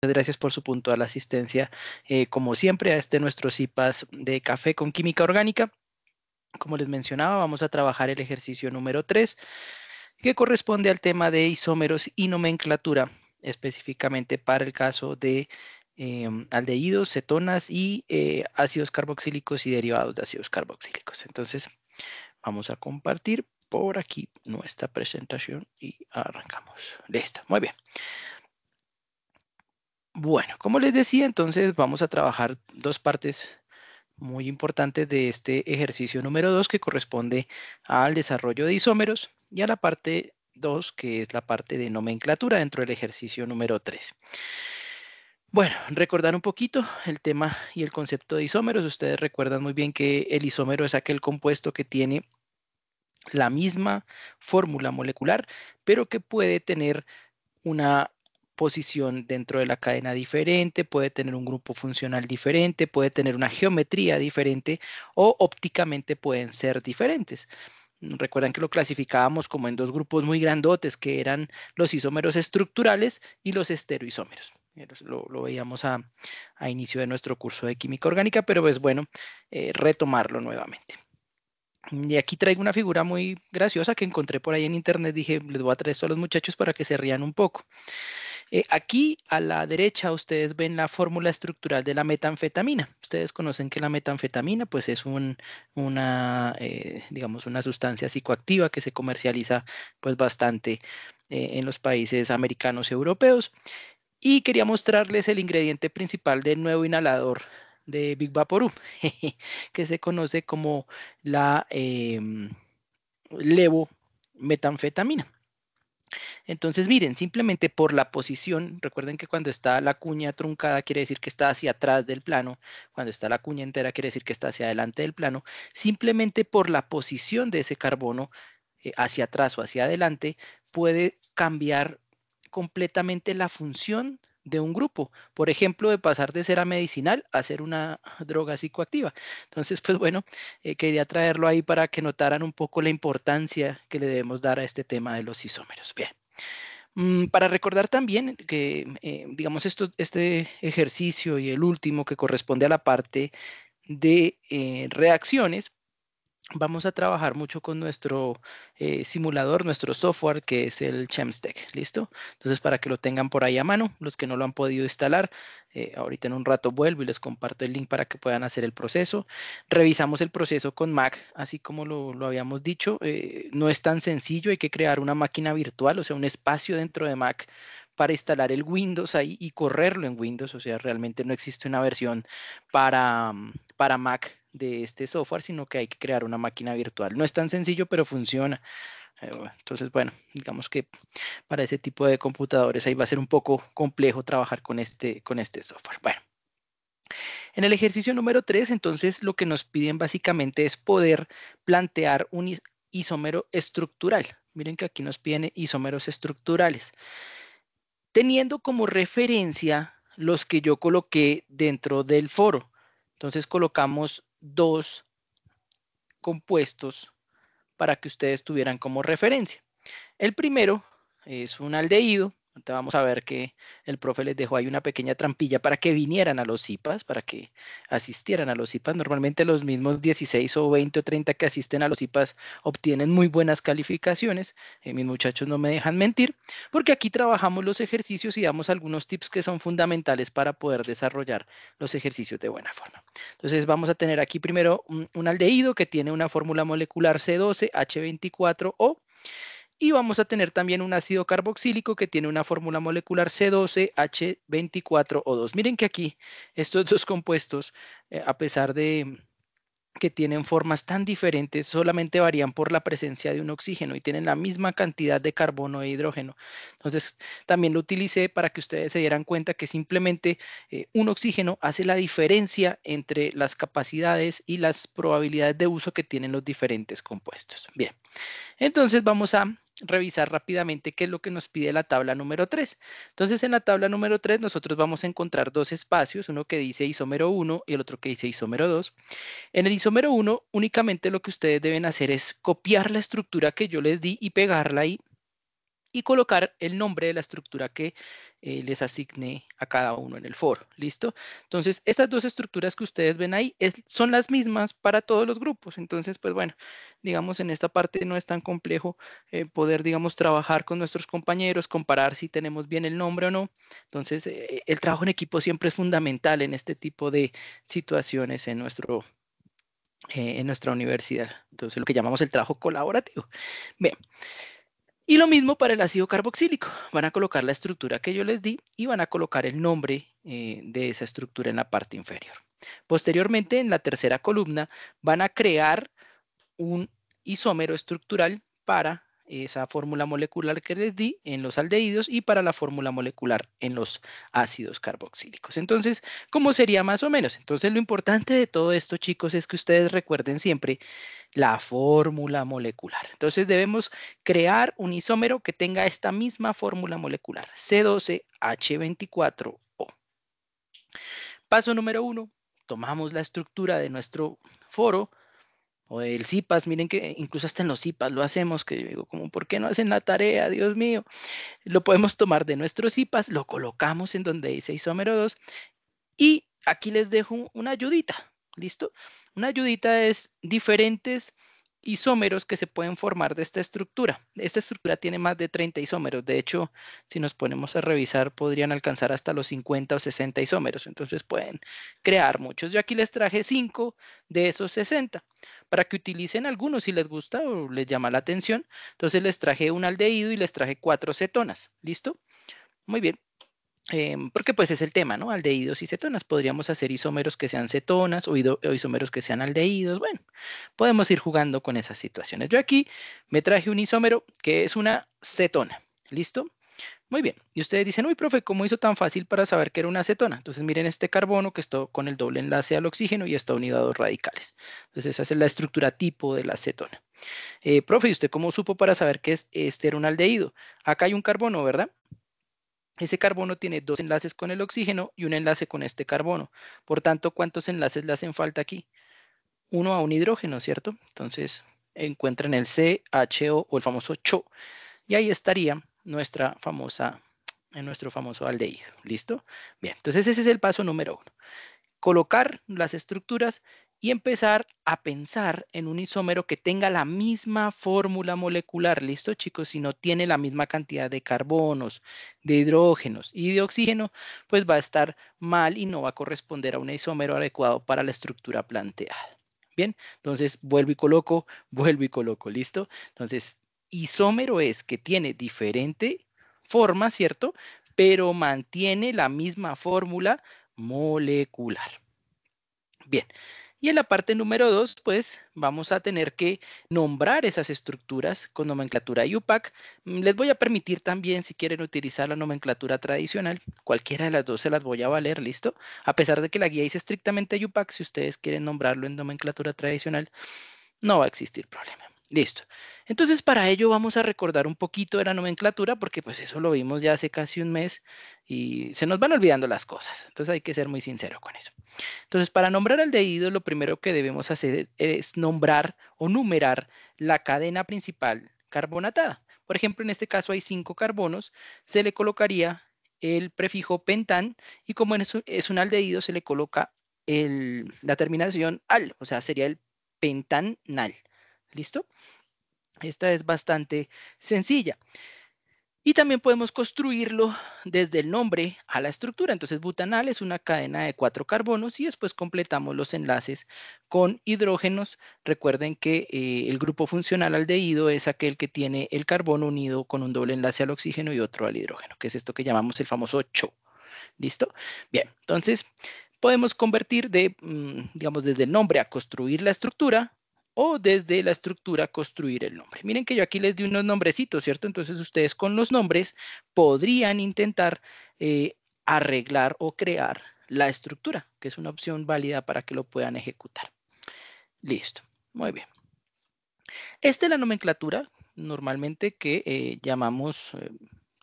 gracias por su puntual asistencia, como siempre, a nuestro CIPAS de café con química orgánica. Como les mencionaba, vamos a trabajar el ejercicio número 3, que corresponde al tema de isómeros y nomenclatura, específicamente para el caso de aldehídos, cetonas y ácidos carboxílicos y derivados de ácidos carboxílicos. Entonces, vamos a compartir por aquí nuestra presentación y arrancamos. Listo, muy bien. Bueno, como les decía, entonces vamos a trabajar dos partes muy importantes de este ejercicio número 2, que corresponde al desarrollo de isómeros, y a la parte 2, que es la parte de nomenclatura dentro del ejercicio número 3. Bueno, recordar un poquito el tema y el concepto de isómeros. Ustedes recuerdan muy bien que el isómero es aquel compuesto que tiene la misma fórmula molecular, pero que puede tener una posición dentro de la cadena diferente, puede tener un grupo funcional diferente, puede tener una geometría diferente o ópticamente pueden ser diferentes. Recuerdan que lo clasificábamos como en dos grupos muy grandotes, que eran los isómeros estructurales y los estereoisómeros. Lo veíamos a inicio de nuestro curso de química orgánica, pero es bueno retomarlo nuevamente. Y aquí traigo una figura muy graciosa que encontré por ahí en internet. Dije, les voy a traer esto a los muchachos para que se rían un poco. Aquí a la derecha ustedes ven la fórmula estructural de la metanfetamina. Ustedes conocen que la metanfetamina pues es digamos, una sustancia psicoactiva que se comercializa pues bastante en los países americanos y europeos. Y quería mostrarles el ingrediente principal del nuevo inhalador de Big Vaporub, que se conoce como la levometanfetamina. Entonces, miren, simplemente por la posición, recuerden que cuando está la cuña truncada quiere decir que está hacia atrás del plano, cuando está la cuña entera quiere decir que está hacia adelante del plano, simplemente por la posición de ese carbono hacia atrás o hacia adelante puede cambiar completamente la función de un grupo, por ejemplo, de pasar de ser a medicinal a ser una droga psicoactiva. Entonces, pues bueno, quería traerlo ahí para que notaran un poco la importancia que le debemos dar a este tema de los isómeros. Bien. Para recordar también que, digamos, este ejercicio y el último que corresponde a la parte de reacciones, vamos a trabajar mucho con nuestro simulador, nuestro software, que es el Chemstec, ¿listo? Entonces, para que lo tengan por ahí a mano, los que no lo han podido instalar, ahorita en un rato vuelvo y les comparto el link para que puedan hacer el proceso. Revisamos el proceso con Mac, así como lo habíamos dicho. No es tan sencillo, hay que crear una máquina virtual, o sea, un espacio dentro de Mac para instalar el Windows ahí y correrlo en Windows. O sea, realmente no existe una versión para Mac de este software, sino que hay que crear una máquina virtual. No es tan sencillo, pero funciona. Entonces, bueno, digamos que para ese tipo de computadores ahí va a ser un poco complejo trabajar con este software. Bueno, en el ejercicio número 3, entonces lo que nos piden básicamente es poder plantear un isómero estructural. Miren que aquí nos piden isómeros estructurales, teniendo como referencia los que yo coloqué dentro del foro. Entonces colocamos dos compuestos para que ustedes tuvieran como referencia. El primero es un aldehído. Ahorita vamos a ver que el profe les dejó ahí una pequeña trampilla para que vinieran a los CIPAS, para que asistieran a los CIPAS. Normalmente los mismos 16 o 20 o 30 que asisten a los CIPAS obtienen muy buenas calificaciones. Mis muchachos no me dejan mentir, porque aquí trabajamos los ejercicios y damos algunos tips que son fundamentales para poder desarrollar los ejercicios de buena forma. Entonces vamos a tener aquí primero un aldehído que tiene una fórmula molecular C12H24O. Y vamos a tener también un ácido carboxílico que tiene una fórmula molecular C12H24O2. Miren que aquí estos dos compuestos, a pesar de que tienen formas tan diferentes, solamente varían por la presencia de un oxígeno y tienen la misma cantidad de carbono e hidrógeno. Entonces, también lo utilicé para que ustedes se dieran cuenta que simplemente un oxígeno hace la diferencia entre las capacidades y las probabilidades de uso que tienen los diferentes compuestos. Bien. Entonces vamos a revisar rápidamente qué es lo que nos pide la tabla número 3. Entonces en la tabla número 3 nosotros vamos a encontrar dos espacios, uno que dice isómero 1 y el otro que dice isómero 2. En el isómero 1 únicamente lo que ustedes deben hacer es copiar la estructura que yo les di y pegarla ahí. y colocar el nombre de la estructura que les asigne a cada uno en el foro. ¿Listo? Entonces, estas dos estructuras que ustedes ven ahí son las mismas para todos los grupos. Entonces, pues bueno, digamos, en esta parte no es tan complejo poder, digamos, trabajar con nuestros compañeros, comparar si tenemos bien el nombre o no. Entonces, el trabajo en equipo siempre es fundamental en este tipo de situaciones en nuestra universidad. Entonces, lo que llamamos el trabajo colaborativo. Bien. Y lo mismo para el ácido carboxílico. Van a colocar la estructura que yo les di y van a colocar el nombre de esa estructura en la parte inferior. Posteriormente, en la tercera columna, van a crear un isómero estructural para esa fórmula molecular que les di en los aldehídos y para la fórmula molecular en los ácidos carboxílicos. Entonces, ¿cómo sería más o menos? Entonces, lo importante de todo esto, chicos, es que ustedes recuerden siempre la fórmula molecular. Entonces, debemos crear un isómero que tenga esta misma fórmula molecular, C12H24O. Paso número 1, tomamos la estructura de nuestro foro, o el CIPAS, miren que incluso hasta en los CIPAS lo hacemos, que yo digo, como, ¿por qué no hacen la tarea? Dios mío. Lo podemos tomar de nuestro CIPAS, lo colocamos en donde dice isómero 2 y aquí les dejo una ayudita, ¿listo? Una ayudita es diferentes isómeros que se pueden formar de esta estructura. Esta estructura tiene más de 30 isómeros. De hecho, si nos ponemos a revisar, podrían alcanzar hasta los 50 o 60 isómeros. Entonces pueden crear muchos. Yo aquí les traje 5 de esos 60 para que utilicen algunos si les gusta o les llama la atención. Entonces les traje un aldehído y les traje 4 cetonas. ¿Listo? Muy bien. Porque pues es el tema, ¿no? Aldehídos y cetonas. Podríamos hacer isómeros que sean cetonas o isómeros que sean aldehídos. Bueno, podemos ir jugando con esas situaciones. Yo aquí me traje un isómero que es una cetona. ¿Listo? Muy bien. Y ustedes dicen, uy, profe, ¿cómo hizo tan fácil para saber que era una acetona? Entonces miren este carbono que está con el doble enlace al oxígeno y está unido a dos radicales. Entonces esa es la estructura tipo de la acetona. Profe, ¿y usted cómo supo para saber que este era un aldehído? Acá hay un carbono, ¿verdad? Ese carbono tiene dos enlaces con el oxígeno y un enlace con este carbono. Por tanto, ¿cuántos enlaces le hacen falta aquí? Uno a un hidrógeno, ¿cierto? Entonces, encuentran el CHO o el famoso CHO y ahí estaría nuestro famoso aldehído. ¿Listo? Bien, entonces ese es el paso número 1. Colocar las estructuras y empezar a pensar en un isómero que tenga la misma fórmula molecular. ¿Listo, chicos? Si no tiene la misma cantidad de carbonos, de hidrógenos y de oxígeno, pues va a estar mal y no va a corresponder a un isómero adecuado para la estructura planteada. Bien, entonces vuelvo y coloco, ¿listo? Entonces, isómero es que tiene diferente forma, ¿cierto? Pero mantiene la misma fórmula molecular. Bien, y en la parte número 2, pues vamos a tener que nombrar esas estructuras con nomenclatura IUPAC. Les voy a permitir también, si quieren utilizar la nomenclatura tradicional, cualquiera de las dos se las voy a valer, ¿listo? A pesar de que la guía dice estrictamente IUPAC, si ustedes quieren nombrarlo en nomenclatura tradicional, no va a existir problema. Listo. Entonces, para ello vamos a recordar un poquito de la nomenclatura, porque pues eso lo vimos ya hace casi un mes y se nos van olvidando las cosas. Entonces hay que ser muy sincero con eso. Entonces, para nombrar aldehído, lo primero que debemos hacer es nombrar o numerar la cadena principal carbonatada. Por ejemplo, en este caso hay 5 carbonos, se le colocaría el prefijo pentan y como es un aldehído, se le coloca la terminación al, o sea, sería el pentanal. ¿Listo? Esta es bastante sencilla. Y también podemos construirlo desde el nombre a la estructura. Entonces, butanal es una cadena de 4 carbonos y después completamos los enlaces con hidrógenos. Recuerden que el grupo funcional aldehído es aquel que tiene el carbono unido con un doble enlace al oxígeno y otro al hidrógeno, que es esto que llamamos el famoso CHO. ¿Listo? Bien, entonces podemos convertir digamos, desde el nombre a construir la estructura o desde la estructura construir el nombre. Miren que yo aquí les di unos nombrecitos, ¿cierto? Entonces ustedes con los nombres podrían intentar arreglar o crear la estructura, que es una opción válida para que lo puedan ejecutar. Listo, muy bien. Esta es la nomenclatura normalmente que llamamos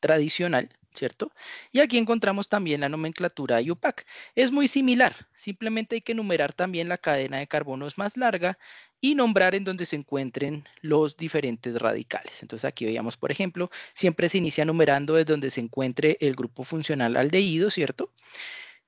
tradicional, ¿cierto? Y aquí encontramos también la nomenclatura IUPAC. Es muy similar, simplemente hay que numerar también la cadena de carbonos más larga y nombrar en donde se encuentren los diferentes radicales. Entonces aquí veíamos, por ejemplo, siempre se inicia numerando desde donde se encuentre el grupo funcional aldehído, ¿cierto?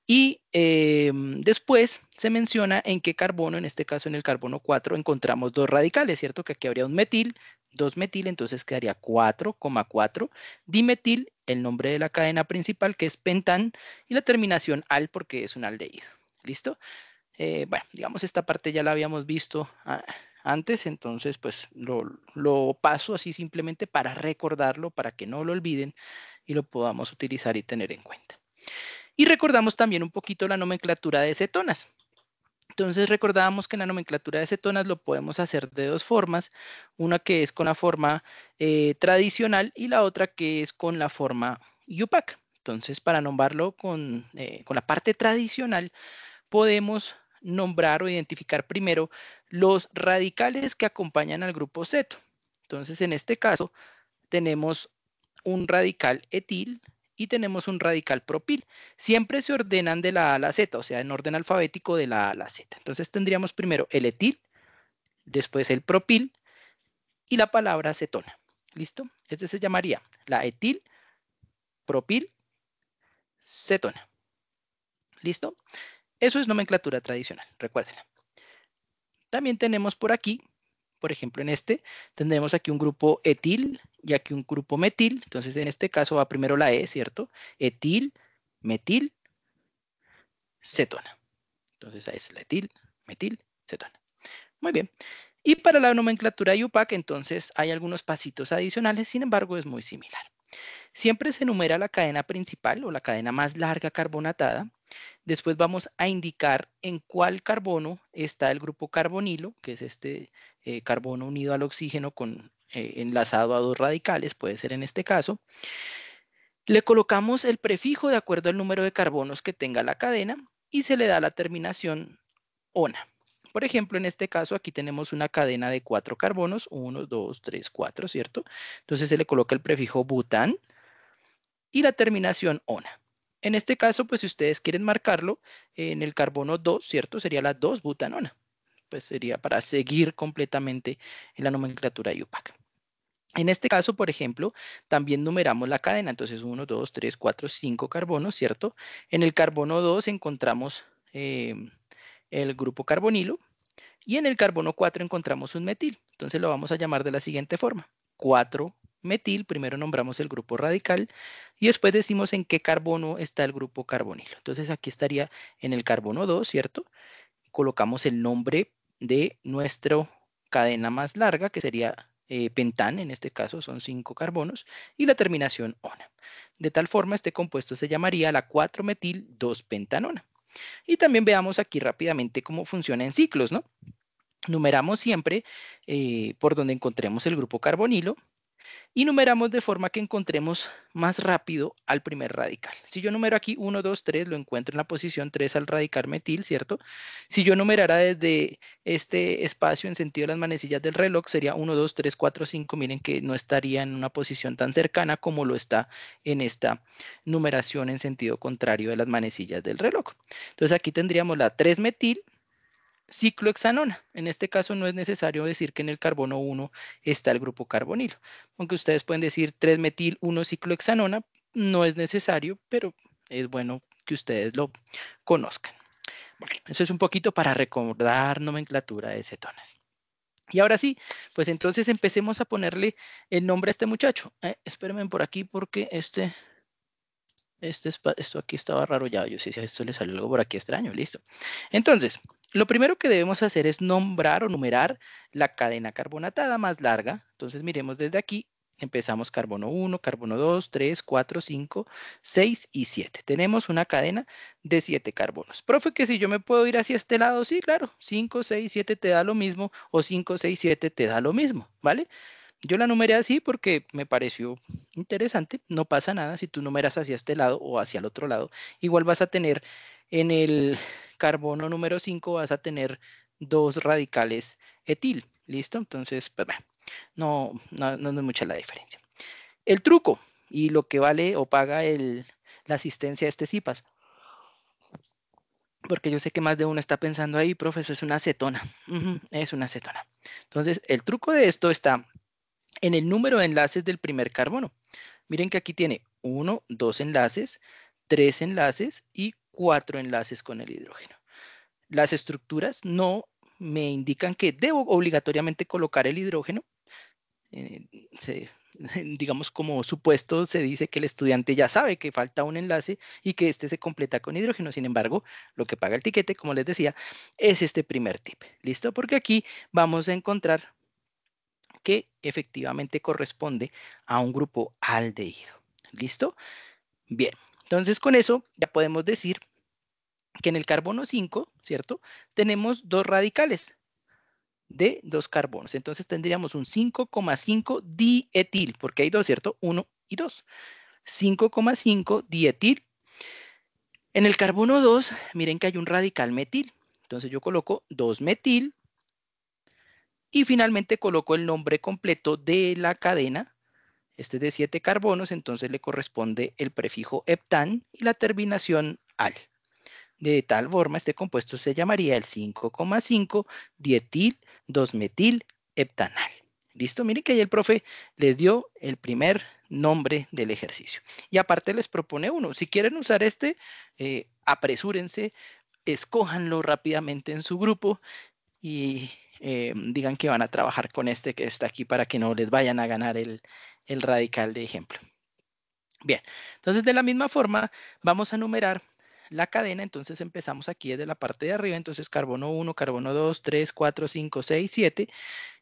Y después se menciona en qué carbono, en este caso en el carbono 4, encontramos dos radicales, ¿cierto? Que aquí habría un metil, dos metil, entonces quedaría 4,4. Dimetil, el nombre de la cadena principal, que es pentan, y la terminación al, porque es un aldehído. ¿Listo? Bueno, digamos, esta parte ya la habíamos visto antes, entonces pues lo paso así simplemente para recordarlo, para que no lo olviden y lo podamos utilizar y tener en cuenta. Y recordamos también un poquito la nomenclatura de cetonas. Entonces recordábamos que en la nomenclatura de cetonas lo podemos hacer de dos formas, una que es con la forma tradicional y la otra que es con la forma IUPAC. Entonces para nombrarlo con la parte tradicional podemos nombrar o identificar primero los radicales que acompañan al grupo ceto. Entonces en este caso tenemos un radical etil y tenemos un radical propil. Siempre se ordenan de la A a la Z, o sea, en orden alfabético de la A a la Z. Entonces tendríamos primero el etil, después el propil y la palabra cetona. ¿Listo? Este se llamaría la etil, propil, cetona. ¿Listo? Eso es nomenclatura tradicional, recuérdenla. También tenemos por aquí, por ejemplo, en este, tendremos aquí un grupo etil y aquí un grupo metil. Entonces, en este caso va primero la E, ¿cierto? Etil, metil, cetona. Entonces, ahí es la etil, metil, cetona. Muy bien. Y para la nomenclatura IUPAC, entonces, hay algunos pasitos adicionales, sin embargo, es muy similar. Siempre se enumera la cadena principal o la cadena más larga carbonatada. Después vamos a indicar en cuál carbono está el grupo carbonilo, que es este carbono unido al oxígeno enlazado a dos radicales, puede ser en este caso. Le colocamos el prefijo de acuerdo al número de carbonos que tenga la cadena y se le da la terminación ONA. Por ejemplo, en este caso aquí tenemos una cadena de 4 carbonos, 1, 2, 3, 4, ¿cierto? Entonces se le coloca el prefijo bután y la terminación ONA. En este caso, pues si ustedes quieren marcarlo en el carbono 2, ¿cierto? Sería la 2-butanona. Pues sería para seguir completamente en la nomenclatura IUPAC. En este caso, por ejemplo, también numeramos la cadena. Entonces, 1, 2, 3, 4, 5 carbonos, ¿cierto? En el carbono 2 encontramos el grupo carbonilo y en el carbono 4 encontramos un metil. Entonces lo vamos a llamar de la siguiente forma. 4-metil, primero nombramos el grupo radical y después decimos en qué carbono está el grupo carbonilo. Entonces aquí estaría en el carbono 2, ¿cierto? Colocamos el nombre de nuestra cadena más larga, que sería pentán, en este caso son 5 carbonos, y la terminación ona. De tal forma, este compuesto se llamaría la 4-metil 2-pentanona. Y también veamos aquí rápidamente cómo funciona en ciclos, ¿no? Numeramos siempre por donde encontremos el grupo carbonilo y numeramos de forma que encontremos más rápido al primer radical. Si yo numero aquí 1, 2, 3, lo encuentro en la posición 3 al radical metil, ¿cierto? Si yo numerara desde este espacio en sentido de las manecillas del reloj, sería 1, 2, 3, 4, 5. Miren que no estaría en una posición tan cercana como lo está en esta numeración en sentido contrario de las manecillas del reloj. Entonces aquí tendríamos la 3-metil, ciclohexanona. En este caso no es necesario decir que en el carbono 1 está el grupo carbonilo. Aunque ustedes pueden decir 3-metil 1-ciclohexanona, no es necesario, pero es bueno que ustedes lo conozcan. Bueno, eso es un poquito para recordar nomenclatura de cetonas. Y ahora sí, pues entonces empecemos a ponerle el nombre a este muchacho. Espérenme por aquí porque esto aquí estaba raro ya. Yo sé si a esto le salió algo por aquí extraño. Listo. Entonces, lo primero que debemos hacer es nombrar o numerar la cadena carbonatada más larga. Entonces, miremos desde aquí. Empezamos carbono 1, carbono 2, 3, 4, 5, 6 y 7. Tenemos una cadena de 7 carbonos. Profe, que si yo me puedo ir hacia este lado, sí, claro. 5, 6, 7 te da lo mismo o 5, 6, 7 te da lo mismo, ¿vale? Yo la numeré así porque me pareció interesante. No pasa nada si tú numeras hacia este lado o hacia el otro lado. Igual vas a tener en el carbono número 5 vas a tener dos radicales etil. ¿Listo? Entonces, pues, bueno, no es mucha la diferencia. El truco, y lo que vale o paga la asistencia a este CIPAS. Porque yo sé que más de uno está pensando ahí, profe, eso es una acetona. Es una acetona. Entonces, el truco de esto está en el número de enlaces del primer carbono. Miren que aquí tiene 1, 2 enlaces, 3 enlaces y 4 enlaces con el hidrógeno. Las estructuras no me indican que debo obligatoriamente colocar el hidrógeno. Eh, se- digamos, como supuesto, se dice que el estudiante ya sabe que falta un enlace y que este se completa con hidrógeno. Sin embargo, lo que paga el tiquete, como les decía, es este primer tip. ¿Listo? Porque aquí vamos a encontrar que efectivamente corresponde a un grupo aldehído. ¿Listo? Bien. Entonces, con eso ya podemos decir que en el carbono 5, ¿cierto? Tenemos dos radicales de dos carbonos. Entonces tendríamos un 5,5 dietil, porque hay dos, ¿cierto? 1 y 2. 5,5 dietil. En el carbono 2, miren que hay un radical metil. Entonces yo coloco 2-metil y finalmente coloco el nombre completo de la cadena. Este es de 7 carbonos, entonces le corresponde el prefijo heptán y la terminación al. De tal forma, este compuesto se llamaría el 5,5 dietil 2-metil heptanal. ¿Listo? Miren que ahí el profe les dio el primer nombre del ejercicio. Y aparte les propone uno. Si quieren usar este, apresúrense, escójanlo rápidamente en su grupo y digan que van a trabajar con este que está aquí para que no les vayan a ganar el radical de ejemplo. Bien, entonces de la misma forma vamos a numerar la cadena. Entonces empezamos aquí desde la parte de arriba. Entonces carbono 1, carbono 2, 3, 4, 5, 6, 7.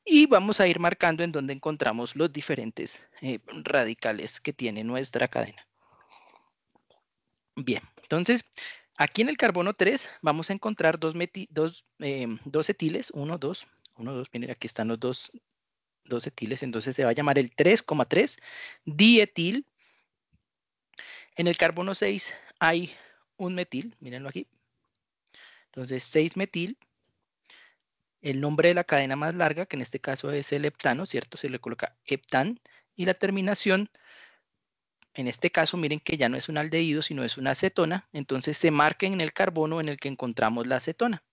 Y vamos a ir marcando en donde encontramos los diferentes radicales que tiene nuestra cadena. Bien, entonces aquí en el carbono 3 vamos a encontrar dos etiles, 1, 2, 1, 2, miren aquí están los dos etiles, entonces se va a llamar el 3,3 dietil. En el carbono 6 hay un metil, mírenlo aquí. Entonces 6-metil, el nombre de la cadena más larga, que en este caso es el heptano, ¿cierto? Se le coloca heptán y la terminación, en este caso, miren que ya no es un aldehído, sino es una acetona. Entonces se marca en el carbono en el que encontramos la acetona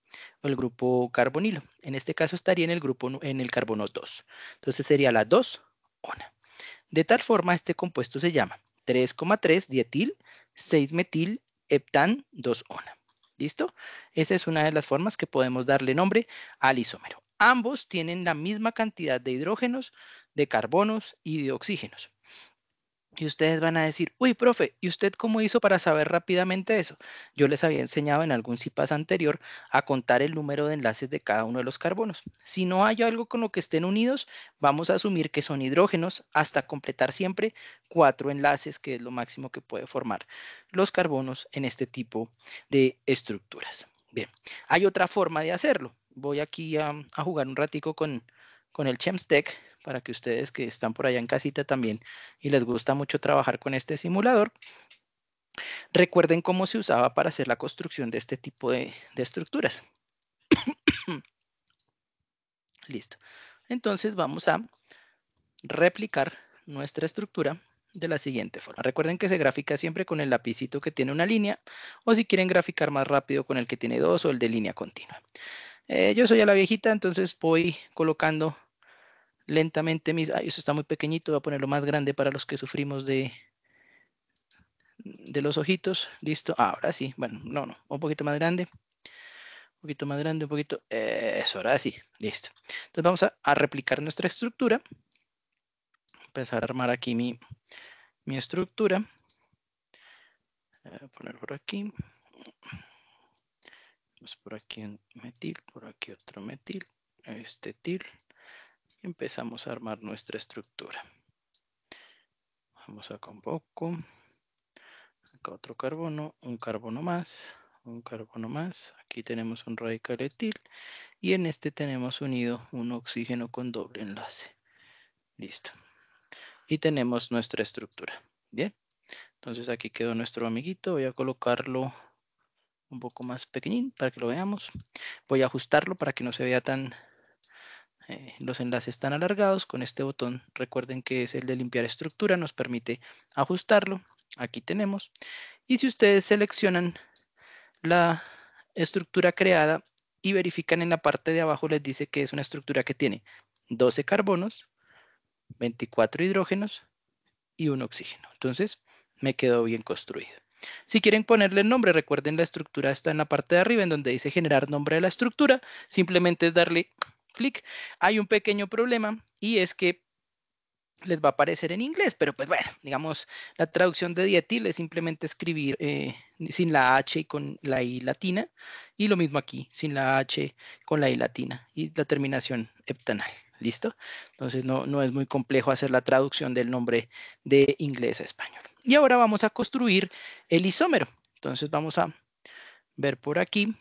o el grupo carbonilo. En este caso estaría en el grupo, en el carbono 2. Entonces sería la 2-ona. De tal forma, este compuesto se llama 3,3 dietil 6-metil heptán 2-ona. ¿Listo? Esa es una de las formas que podemos darle nombre al isómero. Ambos tienen la misma cantidad de hidrógenos, de carbonos y de oxígenos. Y ustedes van a decir, uy, profe, ¿y usted cómo hizo para saber rápidamente eso? Yo les había enseñado en algún CIPAS anterior a contar el número de enlaces de cada uno de los carbonos. Si no hay algo con lo que estén unidos, vamos a asumir que son hidrógenos hasta completar siempre 4 enlaces, que es lo máximo que puede formar los carbonos en este tipo de estructuras. Bien, hay otra forma de hacerlo. Voy aquí a jugar un ratico con el Chemstech para que ustedes que están por allá en casita también y les gusta mucho trabajar con este simulador, recuerden cómo se usaba para hacer la construcción de este tipo de estructuras. Listo. Entonces vamos a replicar nuestra estructura de la siguiente forma. Recuerden que se grafica siempre con el lapicito que tiene una línea, o si quieren graficar más rápido con el que tiene dos o el de línea continua. Yo soy a la viejita, entonces voy colocando lentamente mis... Ay, eso está muy pequeñito, voy a ponerlo más grande para los que sufrimos de los ojitos. Listo. Ahora sí. Bueno, no. Un poquito más grande. Un poquito más grande, un poquito. Eso, ahora sí. Listo. Entonces vamos a replicar nuestra estructura. Empezar a armar aquí mi estructura. Voy a poner por aquí. Vamos por aquí un metil, por aquí otro metil. Este til. Y empezamos a armar nuestra estructura. Vamos acá un poco. Acá otro carbono, un carbono más, un carbono más. Aquí tenemos un radical etil y en este tenemos unido un oxígeno con doble enlace. Listo. Y tenemos nuestra estructura. Bien. Entonces aquí quedó nuestro amiguito. Voy a colocarlo un poco más pequeñín para que lo veamos. Voy a ajustarlo para que no se vea tan los enlaces están alargados. Con este botón, recuerden que es el de limpiar estructura, nos permite ajustarlo. Aquí tenemos. Y si ustedes seleccionan la estructura creada y verifican en la parte de abajo, les dice que es una estructura que tiene 12 carbonos, 24 hidrógenos y un oxígeno. Entonces, me quedó bien construido. Si quieren ponerle el nombre, recuerden la estructura está en la parte de arriba en donde dice generar nombre de la estructura. Simplemente es darle clic. Hay un pequeño problema y es que les va a aparecer en inglés, pero pues bueno, digamos, la traducción de dietil es simplemente escribir sin la H y con la I latina, y lo mismo aquí, sin la H con la I latina y la terminación heptanal. ¿Listo? Entonces no es muy complejo hacer la traducción del nombre de inglés a español. Y ahora vamos a construir el isómero. Entonces vamos a ver por aquí.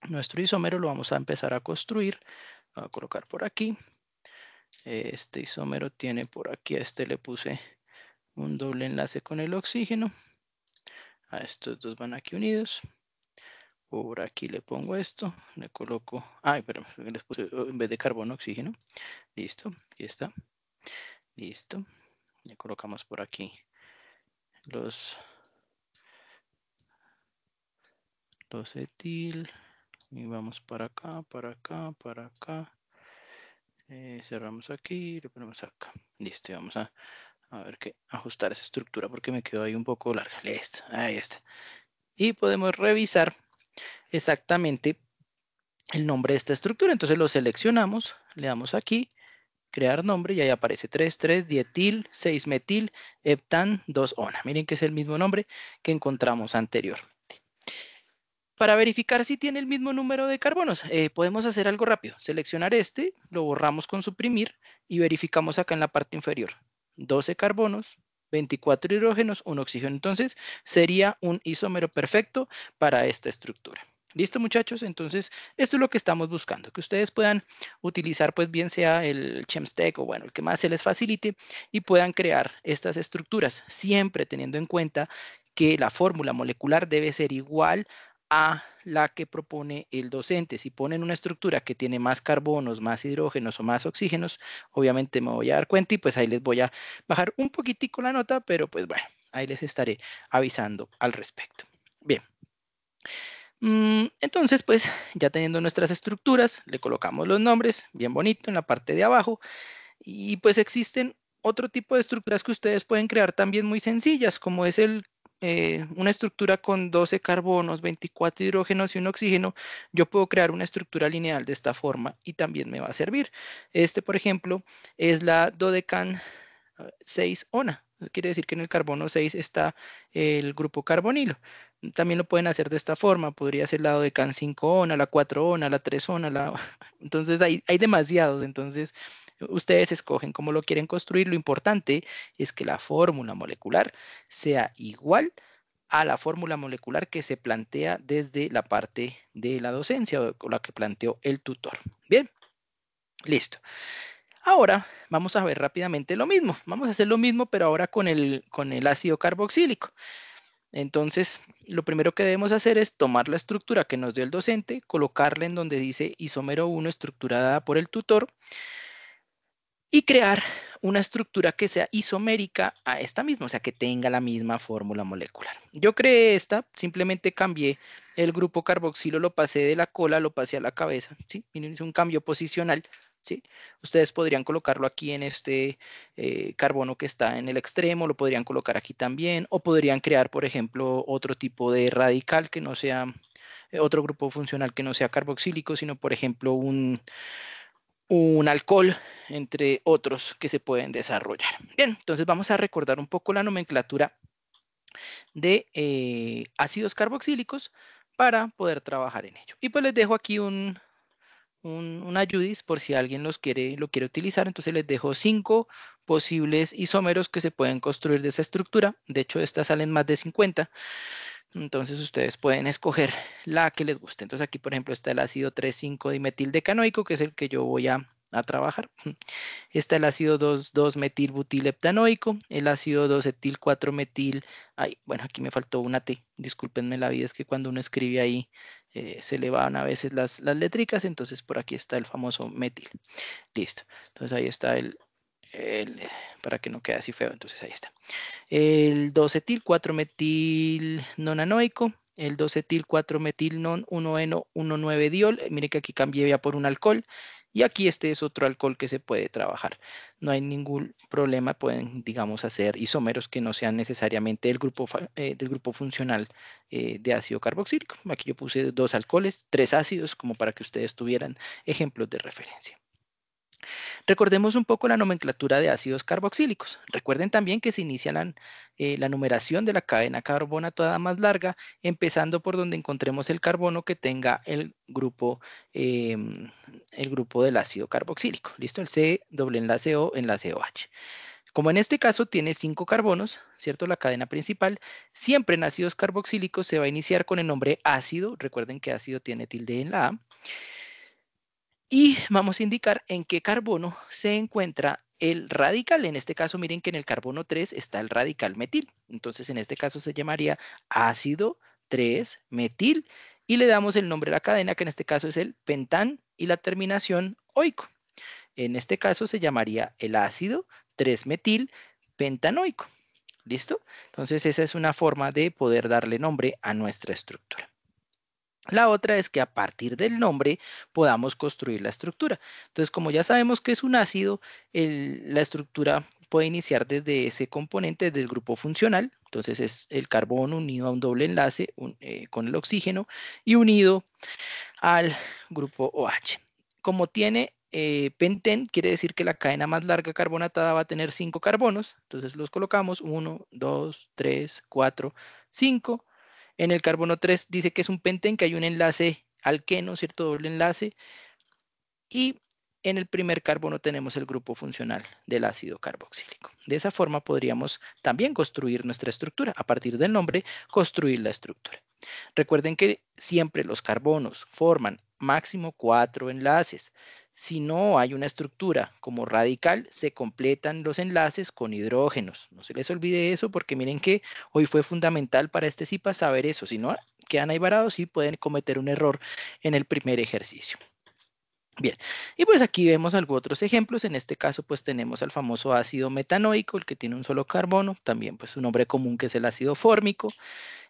Nuestro isómero lo vamos a empezar a construir. Voy a colocar por aquí. Este isómero tiene por aquí, a este le puse un doble enlace con el oxígeno. A estos dos van aquí unidos. Por aquí le pongo esto, le coloco, ay, pero les puse en vez de carbono, oxígeno. Listo, aquí está. Listo. Le colocamos por aquí los etil. Y vamos para acá, para acá, para acá. Cerramos aquí, le ponemos acá. Listo, y vamos a ver qué ajustar esa estructura porque me quedó ahí un poco larga. Listo, ahí está. Y podemos revisar exactamente el nombre de esta estructura. Entonces lo seleccionamos, le damos aquí, crear nombre, y ahí aparece 3,3-dietil, 6-metil, heptan, 2-ona. Miren que es el mismo nombre que encontramos anteriormente. Para verificar si tiene el mismo número de carbonos, podemos hacer algo rápido. Seleccionar este, lo borramos con suprimir y verificamos acá en la parte inferior. 12 carbonos, 24 hidrógenos, 1 oxígeno. Entonces sería un isómero perfecto para esta estructura. ¿Listo, muchachos? Entonces, esto es lo que estamos buscando, que ustedes puedan utilizar, pues bien sea el Chemstech o bueno, el que más se les facilite, y puedan crear estas estructuras, siempre teniendo en cuenta que la fórmula molecular debe ser igual a la que propone el docente. Si ponen una estructura que tiene más carbonos, más hidrógenos o más oxígenos, obviamente me voy a dar cuenta y pues ahí les voy a bajar un poquitico la nota, pero pues bueno, ahí les estaré avisando al respecto. Bien. Entonces, pues ya teniendo nuestras estructuras, le colocamos los nombres bien bonito en la parte de abajo, y pues existen otro tipo de estructuras que ustedes pueden crear también muy sencillas, como es una estructura con 12 carbonos, 24 hidrógenos y un oxígeno. Yo puedo crear una estructura lineal de esta forma y también me va a servir. Este, por ejemplo, es la dodecan 6-ona. Quiere decir que en el carbono 6 está el grupo carbonilo. También lo pueden hacer de esta forma. Podría ser la dodecan 5-ona, la 4-ona, la 3-ona. Entonces hay demasiados. Entonces ustedes escogen cómo lo quieren construir. Lo importante es que la fórmula molecular sea igual a la fórmula molecular que se plantea desde la parte de la docencia o la que planteó el tutor. Bien, listo. Ahora vamos a ver rápidamente lo mismo. Vamos a hacer lo mismo, pero ahora con el ácido carboxílico. Entonces, lo primero que debemos hacer es tomar la estructura que nos dio el docente, colocarla en donde dice isómero 1, estructurada por el tutor, y crear una estructura que sea isomérica a esta misma, o sea, que tenga la misma fórmula molecular. Yo creé esta, simplemente cambié el grupo carboxilo, lo pasé de la cola, lo pasé a la cabeza, ¿sí? Miren, es un cambio posicional, ¿sí? Ustedes podrían colocarlo aquí en este carbono que está en el extremo, lo podrían colocar aquí también, o podrían crear, por ejemplo, otro tipo de radical que no sea, otro grupo funcional que no sea carboxílico, sino, por ejemplo, un alcohol, entre otros que se pueden desarrollar. Bien, entonces vamos a recordar un poco la nomenclatura de ácidos carboxílicos para poder trabajar en ello. Y pues les dejo aquí un ayudis por si alguien lo quiere utilizar. Entonces les dejo 5 posibles isómeros que se pueden construir de esa estructura. De hecho, estas salen más de 50. Entonces ustedes pueden escoger la que les guste. Entonces aquí, por ejemplo, está el ácido 3,5-dimetil decanoico, que es el que yo voy a a trabajar. Está el ácido 2,2-metilbutilheptanoico, el ácido 2-etil-4-metil, ay, bueno, aquí me faltó una T, discúlpenme la vida, es que cuando uno escribe ahí se le van a veces las letricas, entonces por aquí está el famoso metil. Listo, entonces ahí está el, para que no quede así feo, entonces ahí está. El 2-etil-4-metil nonanoico, el 2-etil-4-metil non 1-eno-1,9-diol. Mire que aquí cambié ya por un alcohol. Y aquí este es otro alcohol que se puede trabajar. No hay ningún problema, pueden, digamos, hacer isómeros que no sean necesariamente del grupo funcional de ácido carboxílico. Aquí yo puse 2 alcoholes, 3 ácidos, como para que ustedes tuvieran ejemplos de referencia. Recordemos un poco la nomenclatura de ácidos carboxílicos. Recuerden también que se inicia la numeración de la cadena carbonatada más larga, empezando por donde encontremos el carbono que tenga el grupo del ácido carboxílico. ¿Listo? El C, doble enlace O, enlace OH. Como en este caso tiene 5 carbonos, ¿cierto? La cadena principal, siempre en ácidos carboxílicos se va a iniciar con el nombre ácido. Recuerden que ácido tiene tilde en la A. Y vamos a indicar en qué carbono se encuentra el radical. En este caso, miren que en el carbono 3 está el radical metil. Entonces, en este caso se llamaría ácido 3-metil y le damos el nombre a la cadena, que en este caso es el pentán y la terminación oico. En este caso se llamaría el ácido 3-metil pentanoico. ¿Listo? Entonces, esa es una forma de poder darle nombre a nuestra estructura. La otra es que a partir del nombre podamos construir la estructura. Entonces, como ya sabemos que es un ácido, la estructura puede iniciar desde ese componente del grupo funcional. Entonces, es el carbono unido a un doble enlace con el oxígeno y unido al grupo OH. Como tiene pentén, quiere decir que la cadena más larga carbonatada va a tener 5 carbonos. Entonces, los colocamos 1, 2, 3, 4, 5. En el carbono 3 dice que es un pentén, que hay un enlace alqueno, ¿cierto? Doble enlace. Y en el primer carbono tenemos el grupo funcional del ácido carboxílico. De esa forma podríamos también construir nuestra estructura. A partir del nombre, construir la estructura. Recuerden que siempre los carbonos forman máximo 4 enlaces. Si no hay una estructura como radical, se completan los enlaces con hidrógenos. No se les olvide eso porque miren que hoy fue fundamental para este CIPA saber eso. Si no quedan ahí varados y pueden cometer un error en el primer ejercicio. Bien, y pues aquí vemos algunos otros ejemplos. En este caso, pues tenemos al famoso ácido metanoico, el que tiene un solo carbono. También, pues un nombre común que es el ácido fórmico.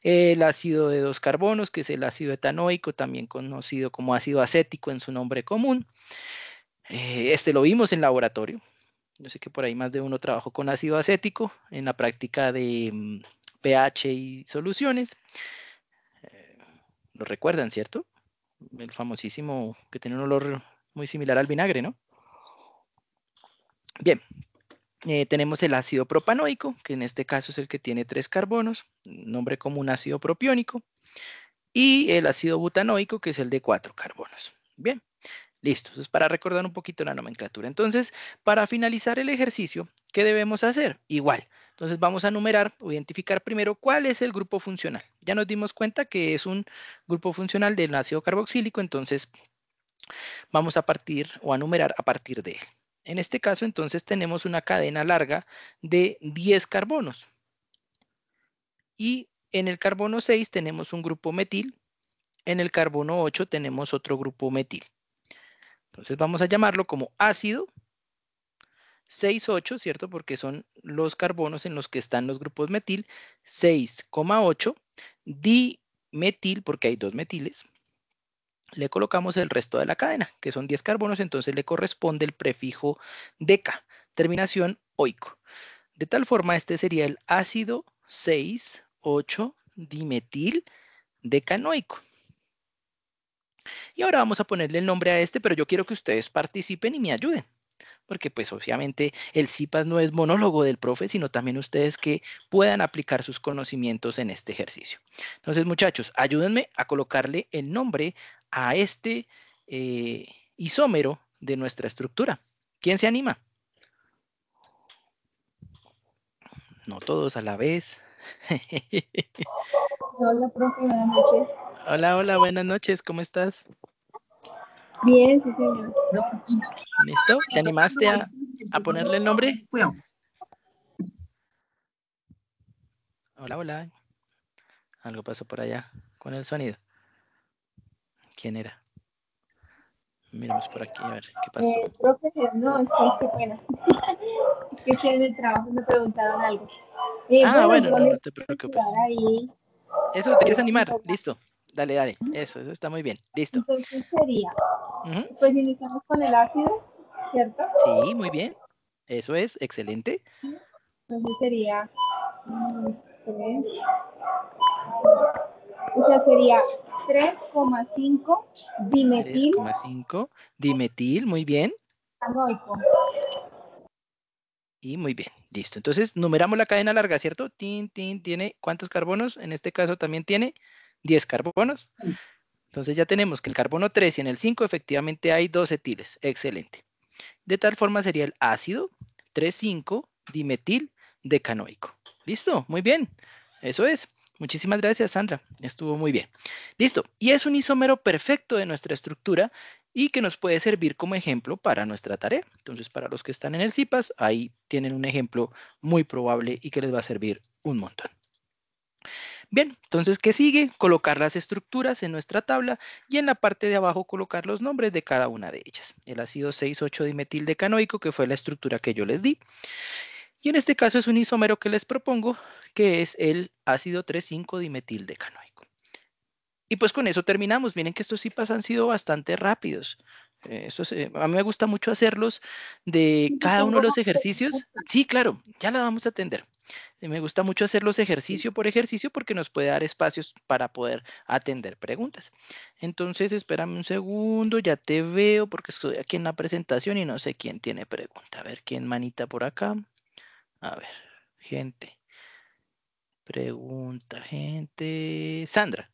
El ácido de 2 carbonos, que es el ácido etanoico, también conocido como ácido acético en su nombre común. Este lo vimos en laboratorio. Yo sé que por ahí más de uno trabajó con ácido acético en la práctica de pH y soluciones. Lo recuerdan, ¿cierto? El famosísimo que tiene un olor muy similar al vinagre, ¿no? Bien, tenemos el ácido propanoico, que en este caso es el que tiene 3 carbonos, nombre común ácido propiónico, y el ácido butanoico, que es el de 4 carbonos. Bien, listo. Eso es para recordar un poquito la nomenclatura. Entonces, para finalizar el ejercicio, ¿qué debemos hacer? Igual. Entonces, vamos a numerar o identificar primero cuál es el grupo funcional. Ya nos dimos cuenta que es un grupo funcional del ácido carboxílico, entonces vamos a partir o a numerar a partir de él. En este caso, entonces, tenemos una cadena larga de 10 carbonos. Y en el carbono 6 tenemos un grupo metil. En el carbono 8 tenemos otro grupo metil. Entonces vamos a llamarlo como ácido 6,8, ¿cierto? Porque son los carbonos en los que están los grupos metil. 6,8 dimetil, porque hay 2 metiles. Le colocamos el resto de la cadena, que son 10 carbonos, entonces le corresponde el prefijo deca, terminación oico. De tal forma, este sería el ácido 6,8 dimetil decanoico. Y ahora vamos a ponerle el nombre a este, pero yo quiero que ustedes participen y me ayuden, porque pues obviamente el CIPAS no es monólogo del profe, sino también ustedes que puedan aplicar sus conocimientos en este ejercicio. Entonces, muchachos, ayúdenme a colocarle el nombre a este isómero de nuestra estructura. ¿Quién se anima? No todos a la vez. Hola, profe, buenas noches. Hola, hola, buenas noches, ¿cómo estás? Bien, sí, señor. ¿Listo? ¿Te animaste a ponerle el nombre? Hola, hola. Algo pasó por allá con el sonido. ¿Quién era? Miremos por aquí a ver qué pasó. Profesor, no, qué pena. Que estoy en el trabajo me preguntaron algo. Bueno, Bueno, yo no, le no te voy a preocupes. ayudar ahí. Eso, ¿te quieres animar? Listo. Dale, dale. Eso está muy bien. Listo. Entonces sería, Ujú. pues iniciamos con el ácido, ¿cierto? Sí, muy bien. Eso es, excelente. Entonces sería, tres, o sea, sería 3,5 dimetil 3,5. Dimetil, muy bien. canoico. Y muy bien, listo. Entonces, numeramos la cadena larga, ¿cierto? Tin, tin, tiene ¿cuántos carbonos? En este caso también tiene 10 carbonos. Entonces ya tenemos que el carbono 3 y en el 5 efectivamente hay 2 etiles. Excelente. De tal forma sería el ácido 3,5 dimetil decanoico. ¿Listo? Muy bien. Eso es. Muchísimas gracias, Sandra. Estuvo muy bien. Listo. Y es un isómero perfecto de nuestra estructura y que nos puede servir como ejemplo para nuestra tarea. Entonces, para los que están en el CIPAS, ahí tienen un ejemplo muy probable y que les va a servir un montón. Bien, entonces, ¿qué sigue? Colocar las estructuras en nuestra tabla y en la parte de abajo colocar los nombres de cada una de ellas. El ácido 6,8-dimetildecanoico, que fue la estructura que yo les di. Y en este caso es un isómero que les propongo, que es el ácido 3,5-dimetildecanoico. Y pues con eso terminamos. Miren que estos CIPAS han sido bastante rápidos. A mí me gusta mucho hacerlos de Y cada uno tengo de una los ejercicios. pregunta. Sí, claro, ya la vamos a atender. Me gusta mucho hacerlos ejercicio por ejercicio porque nos puede dar espacios para poder atender preguntas. Entonces, espérame un segundo, ya te veo porque estoy aquí en la presentación y no sé quién tiene pregunta. A ver, ¿quién manita por acá? A ver, gente. Pregunta, gente. Sandra.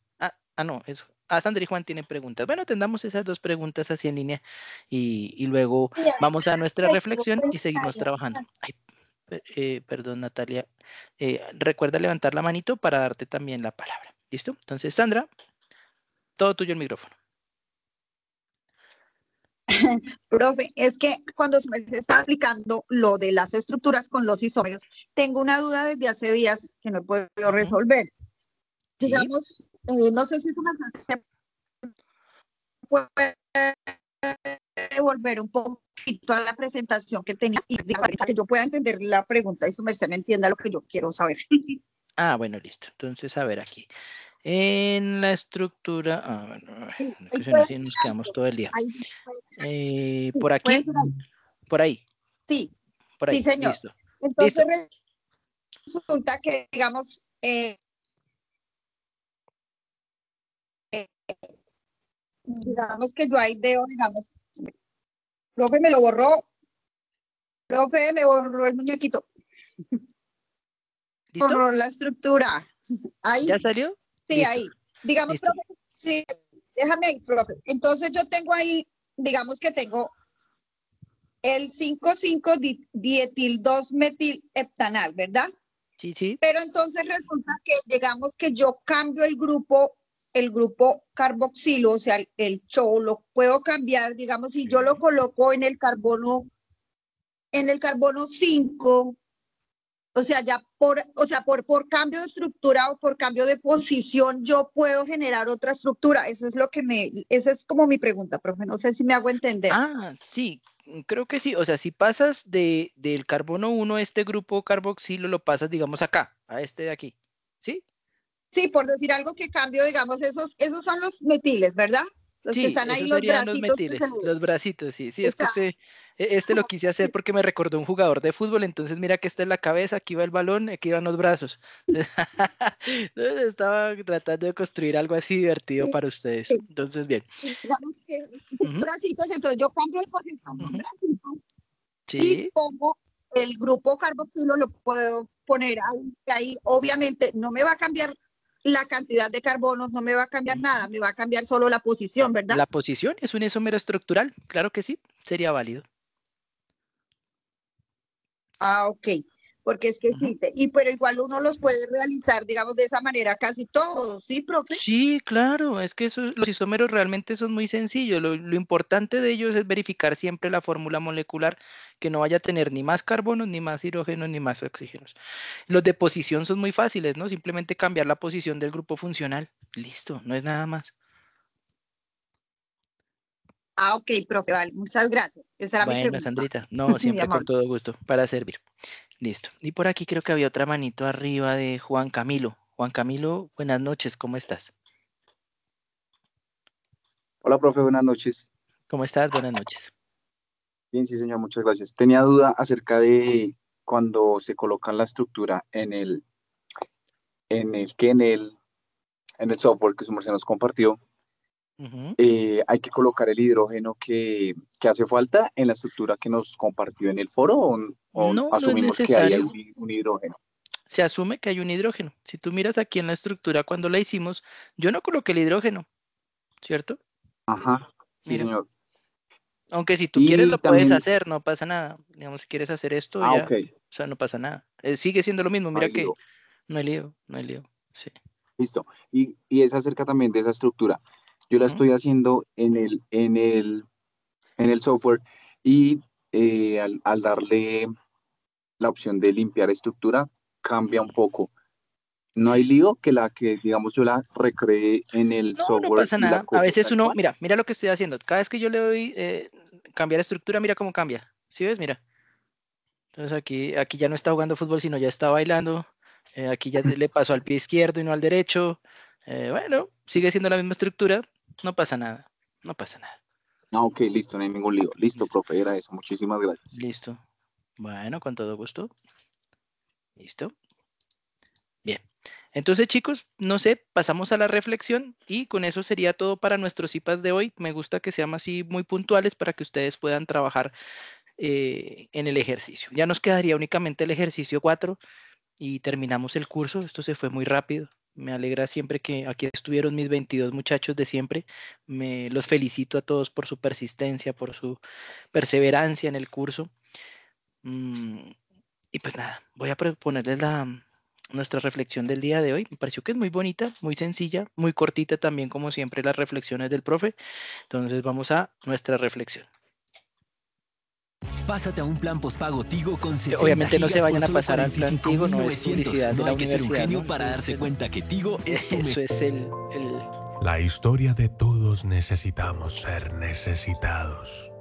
No, eso. Sandra y Juan tienen preguntas. Bueno, tendamos esas dos preguntas así en línea y luego Sí, vamos a nuestra reflexión y seguimos Natalia. trabajando. Ay, perdón, Natalia. Recuerda levantar la manito para darte también la palabra. ¿Listo? Entonces, Sandra, todo tuyo el micrófono. Profe, es que cuando se me está aplicando lo de las estructuras con los isómeros, tengo una duda desde hace días que no he podido resolver. Sí. Digamos, no sé si eso me puede devolver un poquito a la presentación que tenía y para que yo pueda entender la pregunta y su merced me entienda lo que yo quiero saber. Bueno, listo. Entonces, a ver aquí. En la estructura. Bueno, es que Ahí si no, puede así ser nos ahí, quedamos todo el día. ahí puede ser ahí. Sí, Por puede aquí, ser ahí. por ahí, Sí, por sí, ahí. señor. Listo. Entonces Listo. resulta que, digamos, digamos que yo ahí veo, digamos, profe me lo borró, profe me borró el muñequito, ¿Listo? borró la estructura. ¿Ya Ahí, salió? sí, Listo. ahí. Digamos, Listo. profe, sí, déjame ahí, profe. Entonces yo tengo ahí, digamos que tengo el 5,5-dietil-2-metil-heptanal, ¿verdad? Sí, sí. Pero entonces resulta que, digamos que yo cambio el grupo carboxilo, o sea, el CHO, lo puedo cambiar, digamos, si yo lo coloco en el carbono 5, o sea, ya por cambio de estructura o por cambio de posición, yo puedo generar otra estructura. Eso es esa es como mi pregunta, profe. No sé si me hago entender. Sí, creo que sí. O sea, si pasas del carbono 1, este grupo carboxilo, lo pasas, digamos, acá, a este de aquí. ¿Sí? Sí, por decir algo que cambio, digamos, esos son los metiles, ¿verdad? Los que Sí, están ahí, esos los serían los bracitos que se metiles, le ven. los bracitos, sí. Sí, es que Está, este lo quise hacer porque me recordó un jugador de fútbol, entonces mira que esta es la cabeza, aquí va el balón, aquí van los brazos. Entonces, estaba tratando de construir algo así divertido sí, para ustedes. sí. Entonces, bien. Digamos que Ujú, bracitos, entonces yo cambio de posición los ujú. bracitos y Sí. pongo el grupo carboxilo, lo puedo poner ahí. Obviamente no me va a cambiar la cantidad de carbonos, no me va a cambiar Ujú. nada, me va a cambiar solo la posición, ¿verdad? La posición es un isómero estructural, claro que sí, sería válido. Ah, ok. porque es que sí, pero igual uno los puede realizar, digamos, de esa manera casi todos, ¿sí, profe? Sí, claro, es que los isómeros realmente son muy sencillos. Lo importante de ellos es verificar siempre la fórmula molecular, que no vaya a tener ni más carbonos, ni más hidrógenos, ni más oxígenos. Los de posición son muy fáciles, ¿no? Simplemente cambiar la posición del grupo funcional. Listo, no es nada más. Ah, ok, profe, vale, muchas gracias. Esa era mi Bueno, pregunta. Sandrita, no, Muy siempre con amable. todo gusto, para servir. Listo. Y por aquí creo que había otra manito arriba de Juan Camilo. Juan Camilo, buenas noches, ¿cómo estás? Hola, profe, buenas noches. ¿Cómo estás? Buenas noches. Bien, sí, señor, muchas gracias. Tenía duda acerca de cuando se coloca la estructura en el software que su merced nos compartió, Ujú. hay que colocar el hidrógeno que hace falta en la estructura que nos compartió en el foro o No, no es asumimos que hay necesario. un hidrógeno. Se asume que hay un hidrógeno. Si tú miras aquí en la estructura cuando la hicimos, yo no coloqué el hidrógeno, ¿cierto? Ajá, sí, Mira, señor. aunque si tú quieres Y lo puedes también, hacer, no pasa nada. Digamos, si quieres hacer esto ya, ok, o sea, no pasa nada. Sigue siendo lo mismo, no mira hay que lío, no hay lío, no hay lío. Sí. listo. Y es acerca también de esa estructura. Yo la Ujú. estoy haciendo en el software y al darle la opción de limpiar estructura cambia un poco. No hay lío que digamos yo la recreé en el No, no software pasa y la nada. A copie veces tal uno, cual. mira lo que estoy haciendo. Cada vez que yo le doy cambiar estructura, mira cómo cambia. ¿Sí ves? Mira. Entonces aquí ya no está jugando fútbol, sino ya está bailando. Aquí ya le pasó al pie izquierdo y no al derecho. Bueno, sigue siendo la misma estructura. No pasa nada. No pasa nada. No, ok, listo, no hay ningún lío. Listo, Listo. profe, era eso. Muchísimas gracias. Listo. Bueno, con todo gusto. Listo. Bien. Entonces, chicos, no sé, pasamos a la reflexión y con eso sería todo para nuestros IPAs de hoy. Me gusta que sean así muy puntuales para que ustedes puedan trabajar en el ejercicio. Ya nos quedaría únicamente el ejercicio 4 y terminamos el curso. Esto se fue muy rápido. Me alegra siempre que aquí estuvieron mis 22 muchachos de siempre. Los felicito a todos por su persistencia, por su perseverancia en el curso. Mm, y pues nada, voy a proponerles nuestra reflexión del día de hoy. Me pareció que es muy bonita, muy sencilla, muy cortita también, como siempre, las reflexiones del profe. Entonces vamos a nuestra reflexión. Pásate a un plan postpago Tigo con 60 Obviamente no se gigas por vayan a solo pasar al plan Tigo, no es 45.900. publicidad de No la hay que ser un universidad, ¿no? genio para darse cuenta que Tigo es tu Eso es La historia de todos necesitamos ser necesitados.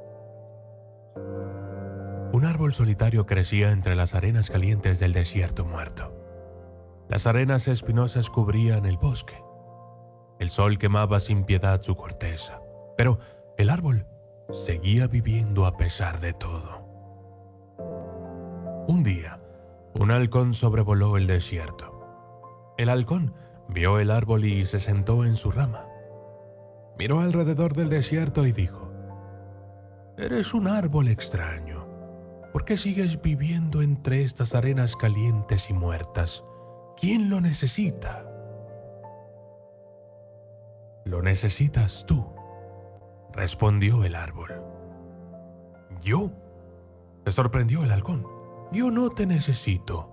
Un árbol solitario crecía entre las arenas calientes del desierto muerto. Las arenas espinosas cubrían el bosque. El sol quemaba sin piedad su corteza, pero el árbol seguía viviendo a pesar de todo. Un día, un halcón sobrevoló el desierto. El halcón vio el árbol y se sentó en su rama. Miró alrededor del desierto y dijo: «Eres un árbol extraño. ¿Por qué sigues viviendo entre estas arenas calientes y muertas? ¿Quién lo necesita?» «Lo necesitas tú», respondió el árbol. «¿Yo?», se sorprendió el halcón. «Yo no te necesito».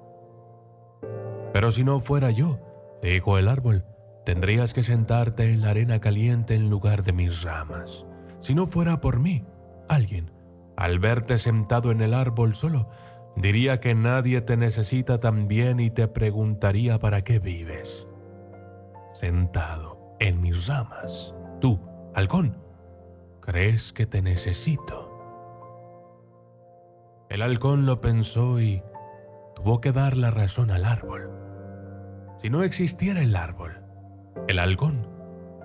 «Pero si no fuera yo», dijo el árbol, «tendrías que sentarte en la arena caliente en lugar de mis ramas. Si no fuera por mí, alguien, al verte sentado en el árbol solo, diría que nadie te necesita también y te preguntaría para qué vives sentado en mis ramas. Tú, halcón, ¿crees que te necesito?». El halcón lo pensó y tuvo que dar la razón al árbol. Si no existiera el halcón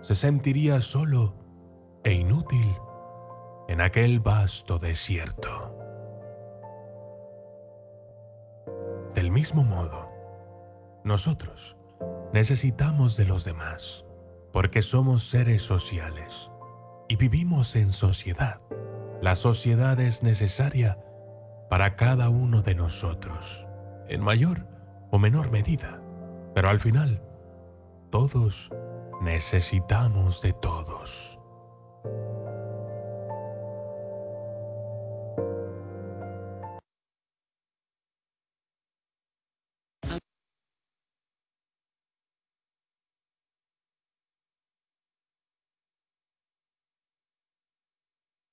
se sentiría solo e inútil en aquel vasto desierto. Del mismo modo, nosotros necesitamos de los demás, porque somos seres sociales y vivimos en sociedad. La sociedad es necesaria para cada uno de nosotros, en mayor o menor medida, pero al final, todos necesitamos de todos.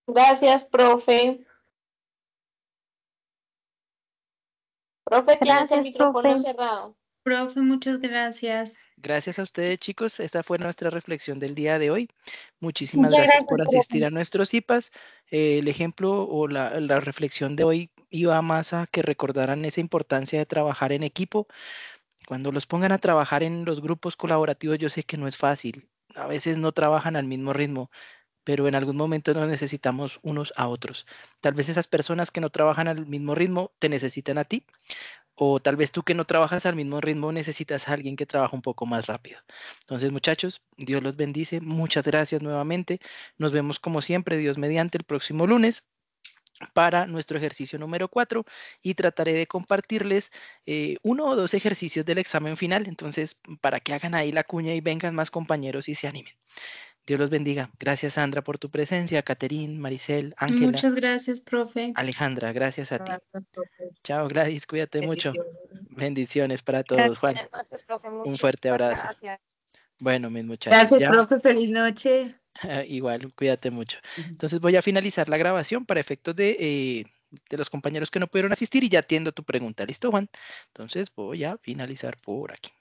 Gracias, profe. Profe, tienes el micrófono cerrado. Profe, muchas gracias. Gracias a ustedes, chicos. Esa fue nuestra reflexión del día de hoy. Muchísimas gracias por asistir a nuestros IPAs. El ejemplo o la reflexión de hoy iba más a que recordaran esa importancia de trabajar en equipo. Cuando los pongan a trabajar en los grupos colaborativos, yo sé que no es fácil. A veces no trabajan al mismo ritmo, pero en algún momento nos necesitamos unos a otros. Tal vez esas personas que no trabajan al mismo ritmo te necesitan a ti. O tal vez tú que no trabajas al mismo ritmo necesitas a alguien que trabaja un poco más rápido. Entonces, muchachos, Dios los bendice. Muchas gracias nuevamente. Nos vemos como siempre, Dios mediante, el próximo lunes para nuestro ejercicio número 4 y trataré de compartirles 1 o 2 ejercicios del examen final. Entonces, para que hagan ahí la cuña y vengan más compañeros y se animen. Dios los bendiga. Gracias, Sandra, por tu presencia. Caterín, Maricel, Ángela. Muchas gracias, profe. Alejandra, gracias a ti. Profe. Chao, Gladys, cuídate mucho. Bendiciones para todos, Gracias. Juan. Buenas noches, profe. Un fuerte abrazo. Gracias. Bueno, mis muchachos. Gracias, ya. profe. Feliz noche. Igual, cuídate mucho. Entonces voy a finalizar la grabación para efectos de los compañeros que no pudieron asistir y ya atiendo tu pregunta. ¿Listo, Juan? Entonces voy a finalizar por aquí.